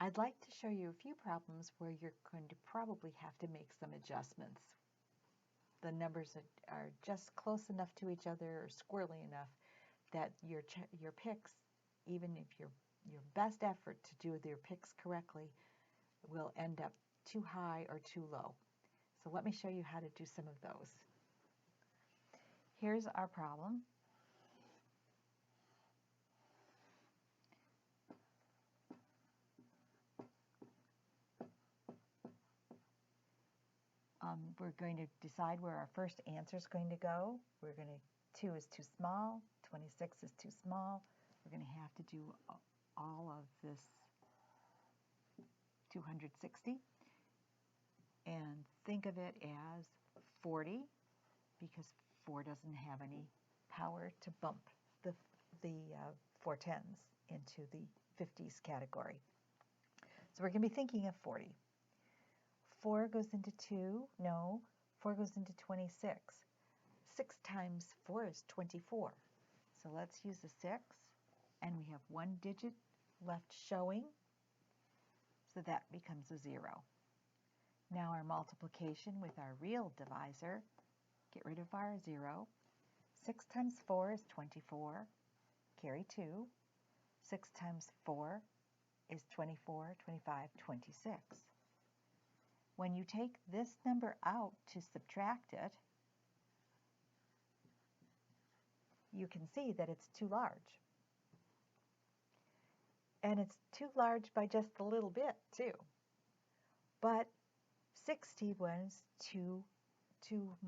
I'd like to show you a few problems where you're going to probably have to make some adjustments. The numbers are just close enough to each other or squirrely enough that your picks, even if your best effort to do your picks correctly, will end up too high or too low. So let me show you how to do some of those. Here's our problem. We're going to decide where our first answer is going to go. 2 is too small, 26 is too small. We're going to have to do all of this 260 and think of it as 40 because 4 doesn't have any power to bump the 4 tens into the 50s category. So we're going to be thinking of 40. 4 goes into 2, no, 4 goes into 26. 6 times 4 is 24. So let's use a 6, and we have one digit left showing, so that becomes a 0. Now our multiplication with our real divisor, get rid of our 0. 6 times 4 is 24, carry 2. 6 times 4 is 24, 25, 26. When you take this number out to subtract it, you can see that it's too large. And it's too large by just a little bit, too. But 60 was too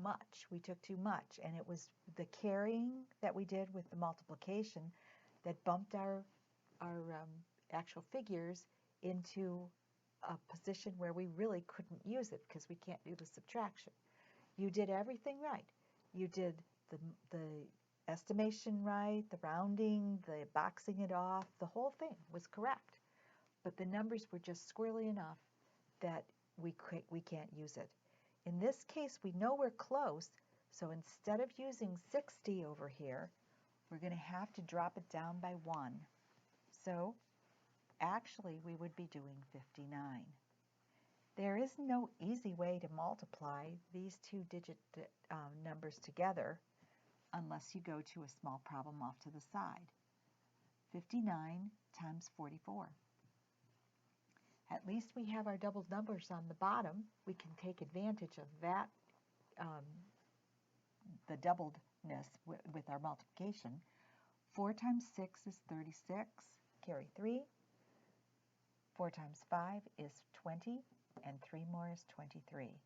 much. We took too much, and it was the carrying that we did with the multiplication that bumped our actual figures into a position where we really couldn't use it because we can't do the subtraction. You did everything right. You did the estimation right, the rounding, the boxing it off, the whole thing was correct. But the numbers were just squirrely enough that we can't use it. In this case, we know we're close, so instead of using 60 over here, we're going to have to drop it down by 1. So actually, we would be doing 59. There is no easy way to multiply these two-digit numbers together unless you go to a small problem off to the side. 59 times 44. At least we have our double numbers on the bottom. We can take advantage of that, the doubledness with our multiplication. 4 times 6 is 36, carry 3. 4 times 5 is 20, and 3 more is 23.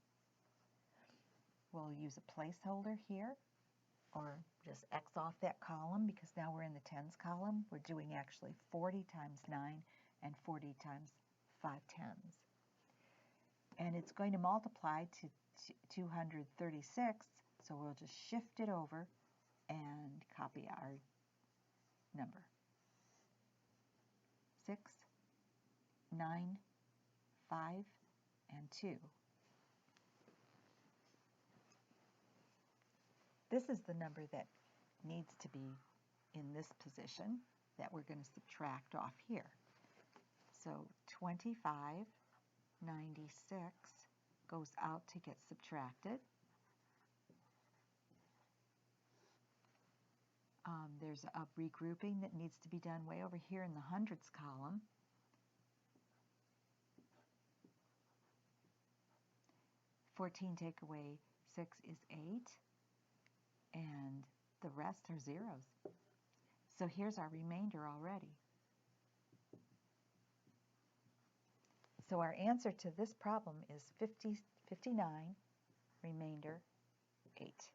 We'll use a placeholder here, or just X off that column because now we're in the tens column. We're doing actually 40 times 9 and 40 times 5 tens. And it's going to multiply to 236, so we'll just shift it over and copy our number. 6, 9, 5, and 2. This is the number that needs to be in this position that we're going to subtract off here. So 2596 goes out to get subtracted. There's a regrouping that needs to be done way over here in the hundreds column. Fourteen take away 6 is 8, and the rest are zeros. So here's our remainder already. So our answer to this problem is 59, remainder 8.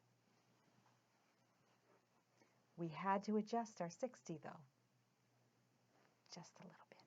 We had to adjust our 60 though, just a little bit.